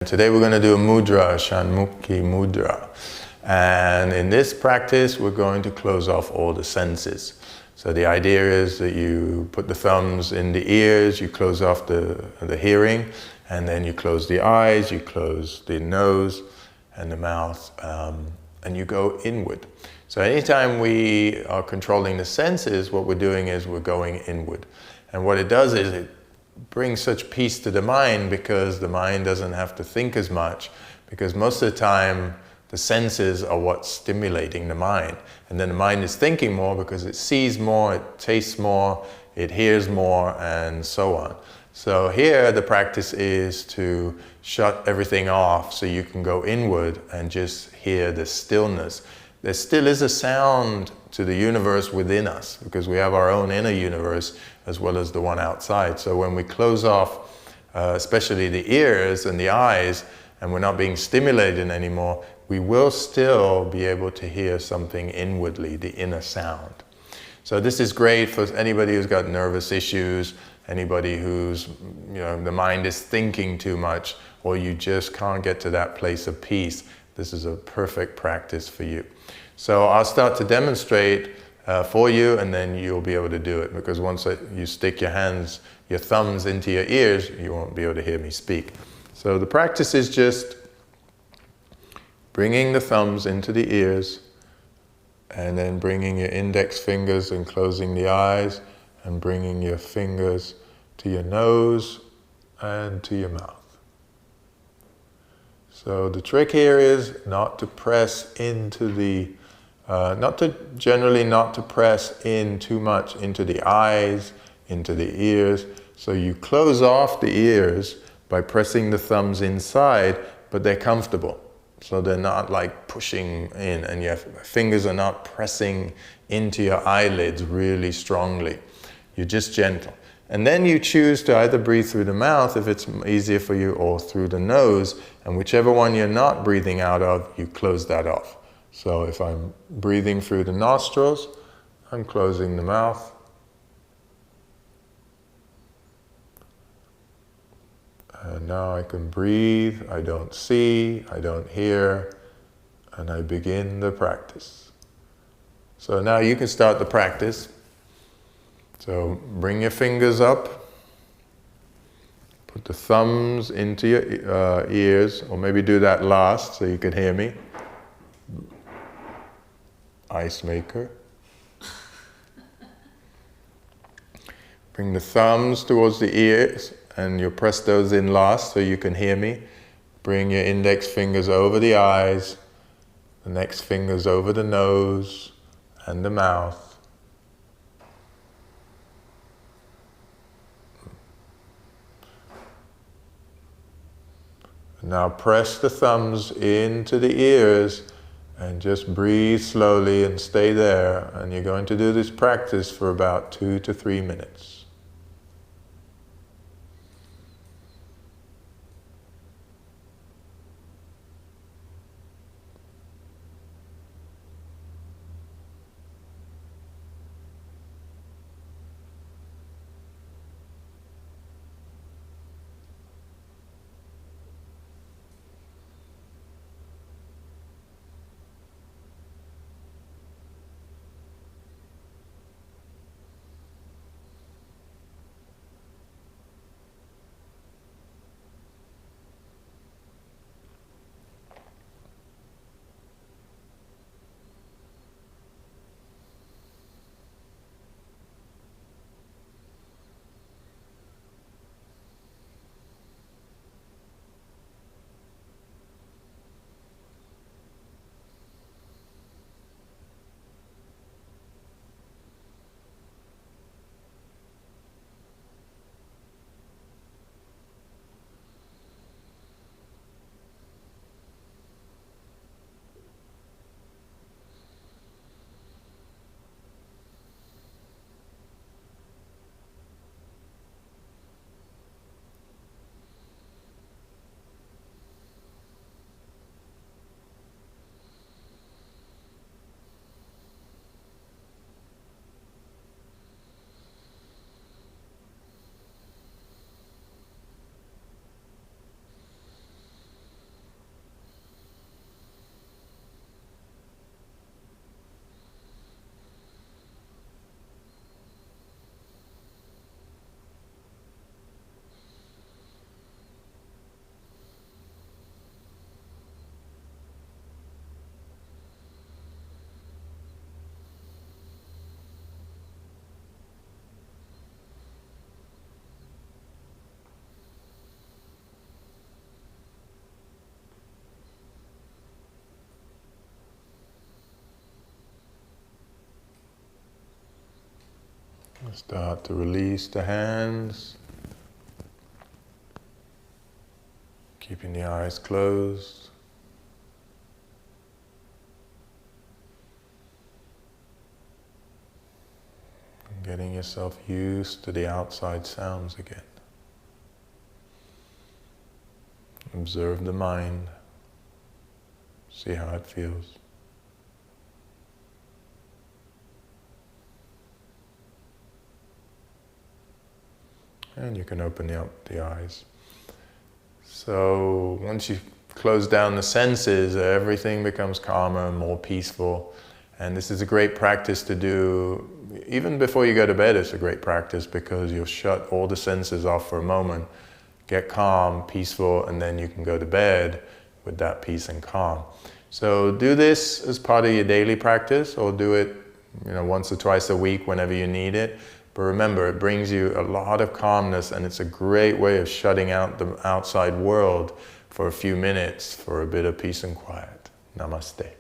Today we're going to do a mudra, Shanmukhi Mudra. And in this practice, we're going to close off all the senses. So the idea is that you put the thumbs in the ears, you close off the hearing, and then you close the eyes, you close the nose and the mouth, and you go inward. So anytime we are controlling the senses, what we're doing is we're going inward. And what it does is it brings such peace to the mind, because the mind doesn't have to think as much, because most of the time the senses are what's stimulating the mind, and then the mind is thinking more because it sees more, it tastes more, it hears more, and so on. So here the practice is to shut everything off so you can go inward and just hear the stillness. There still is a sound to the universe within us, because we have our own inner universe as well as the one outside. So when we close off, especially the ears and the eyes, and we're not being stimulated anymore, we will still be able to hear something inwardly, the inner sound. So this is great for anybody who's got nervous issues, anybody who's, the mind is thinking too much, or you just can't get to that place of peace. This is a perfect practice for you. So I'll start to demonstrate for you, and then you'll be able to do it, because once you stick your thumbs into your ears, you won't be able to hear me speak. So the practice is just bringing the thumbs into the ears, and then bringing your index fingers and closing the eyes, and bringing your fingers to your nose and to your mouth. So the trick here is not to press into the not to press in too much into the eyes, into the ears. So you close off the ears by pressing the thumbs inside, but they're comfortable. So they're not like pushing in, and your fingers are not pressing into your eyelids really strongly. You're just gentle. And then you choose to either breathe through the mouth if it's easier for you, or through the nose, and whichever one you're not breathing out of, you close that off. So if I'm breathing through the nostrils, I'm closing the mouth. And now I can breathe, I don't see, I don't hear, and I begin the practice. So now you can start the practice. So bring your fingers up, put the thumbs into your ears, or maybe do that last so you can hear me. Ice maker. Bring the thumbs towards the ears, and you'll press those in last so you can hear me. Bring your index fingers over the eyes, the next fingers over the nose and the mouth. Now press the thumbs into the ears and just breathe slowly and stay there. And you're going to do this practice for about 2 to 3 minutes. Start to release the hands, keeping the eyes closed. And getting yourself used to the outside sounds again. Observe the mind, see how it feels. And you can open the eyes. So once you close down the senses, everything becomes calmer and more peaceful. And this is a great practice to do even before you go to bed. It's a great practice because you'll shut all the senses off for a moment, get calm, peaceful, and then you can go to bed with that peace and calm. So do this as part of your daily practice, or do it once or twice a week whenever you need it. But remember, it brings you a lot of calmness, and it's a great way of shutting out the outside world for a few minutes for a bit of peace and quiet. Namaste.